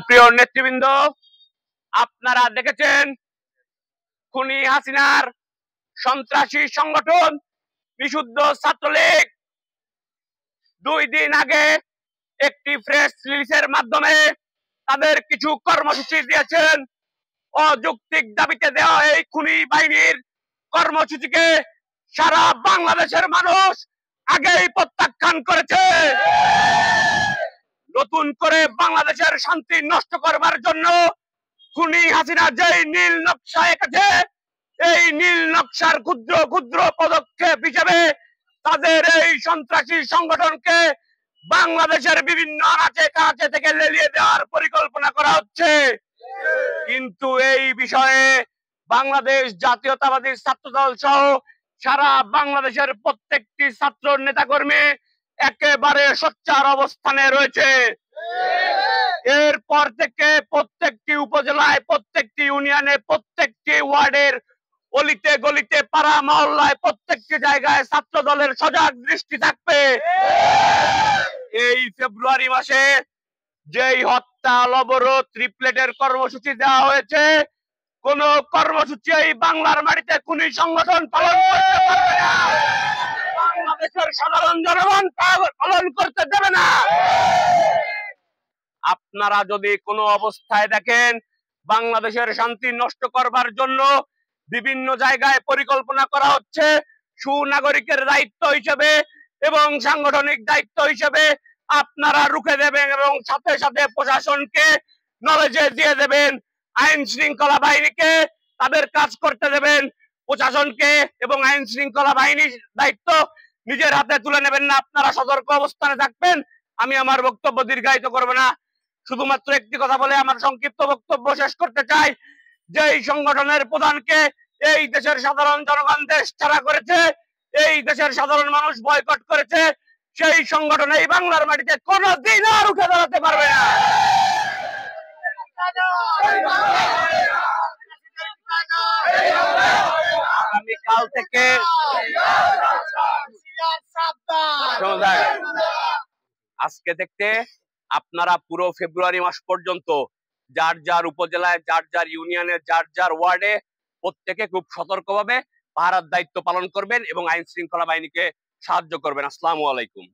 প্রিয় নেতৃবৃন্দ, আপনারা দেখেছেন খুনি হাসিনার সন্ত্রাসী সংগঠন বিশুদ্ধ ছাত্রলীগ 2 দিন আগে একটি প্রেস রিলিজের মাধ্যমে তাদের কিছু কর্মসূচি দিয়েছেন। অযৌক্তিক দাবিতে দেওয়া এই খুনি বাহিনীর কর্মসূচিকে সারা বাংলাদেশের মানুষ আগেই প্রত্যাখ্যান করেছে। নতুন করে বাংলাদেশের শান্তি নষ্ট করবার জন্য খুনি হাসিনা যেই নীল নকশা এঁকেছে, এই নীল নকশার ক্ষুদ্র ক্ষুদ্র পদক্ষেপ হিসেবে তাদের এই সন্ত্রাসী সংগঠনকে বাংলাদেশের বিভিন্ন আনাচে কানাচে থেকে লেলিয়ে দেওয়ার পরিকল্পনা করা হচ্ছে। কিন্তু এই বিষয়ে বাংলাদেশ জাতীয়তাবাদী ছাত্রদল সহ সারা বাংলাদেশের প্রত্যেকটি ছাত্র নেতাকর্মী একেবারে সোচ্চার অবস্থানে রয়েছে। এরপর থেকে প্রত্যেকটি উপজেলায়, প্রত্যেকটি ইউনিয়নে, প্রত্যেকটি ওয়ার্ডের অলিতে গলিতে, পাড়া মহল্লায়, প্রত্যেকটি জায়গায় ছাত্র দলের সজাগ দৃষ্টি থাকবে। এই ফেব্রুয়ারি মাসে যেই হত্যা, অবরোধ, ট্রিপলেটের কর্মসূচি দেওয়া হয়েছে, কোন কর্মসূচি এই বাংলার মাটিতে খুনি সংগঠন পালন করতে পারবে না। বাংলাদেশের সাধারণ জনগণ পালন করতে দেবে না। আপনারা যদি কোনো অবস্থায় দেখেন বাংলাদেশের শান্তি নষ্ট করবার জন্য বিভিন্ন জায়গায় পরিকল্পনা করা হচ্ছে, সুনাগরিকের দায়িত্ব হিসেবে এবং সাংগঠনিক দায়িত্ব হিসেবে আপনারা রুখে দেবেন এবং সাথে সাথে প্রশাসনকে নলেজে দিয়ে দেবেন, আইন শৃঙ্খলা বাহিনীকে তাদের কাজ করতে দেবেন। প্রশাসনকে এবং আইন শৃঙ্খলা বাহিনীর দায়িত্ব নিজের হাতে তুলে নেবেন না। আপনারা সতর্ক অবস্থানে থাকবেন। আমি আমার বক্তব্য দীর্ঘায়িত করব না, শুধুমাত্র একটি কথা বলে আমার সংক্ষিপ্ত বক্তব্য শেষ করতে চাই। যে এই সংগঠনের প্রধানকে এই দেশের সাধারণ জনগণ দেশ ছাড়া করেছে, এই দেশের সাধারণ মানুষ বয়কট করেছে, সেই সংগঠন এই বাংলার মাটিতে কোনোদিন আর উঠে দাঁড়াতে পারবে না। আগামীকাল থেকে আজকে থেকে আপনারা পুরো ফেব্রুয়ারি মাস পর্যন্ত যার যার উপজেলায়, যার যার ইউনিয়নে, যার যার ওয়ার্ডে প্রত্যেকে খুব সতর্কভাবে পাহারার দায়িত্ব পালন করবেন এবং আইন শৃঙ্খলা বাহিনীকে সাহায্য করবেন। আসসালামু আলাইকুম।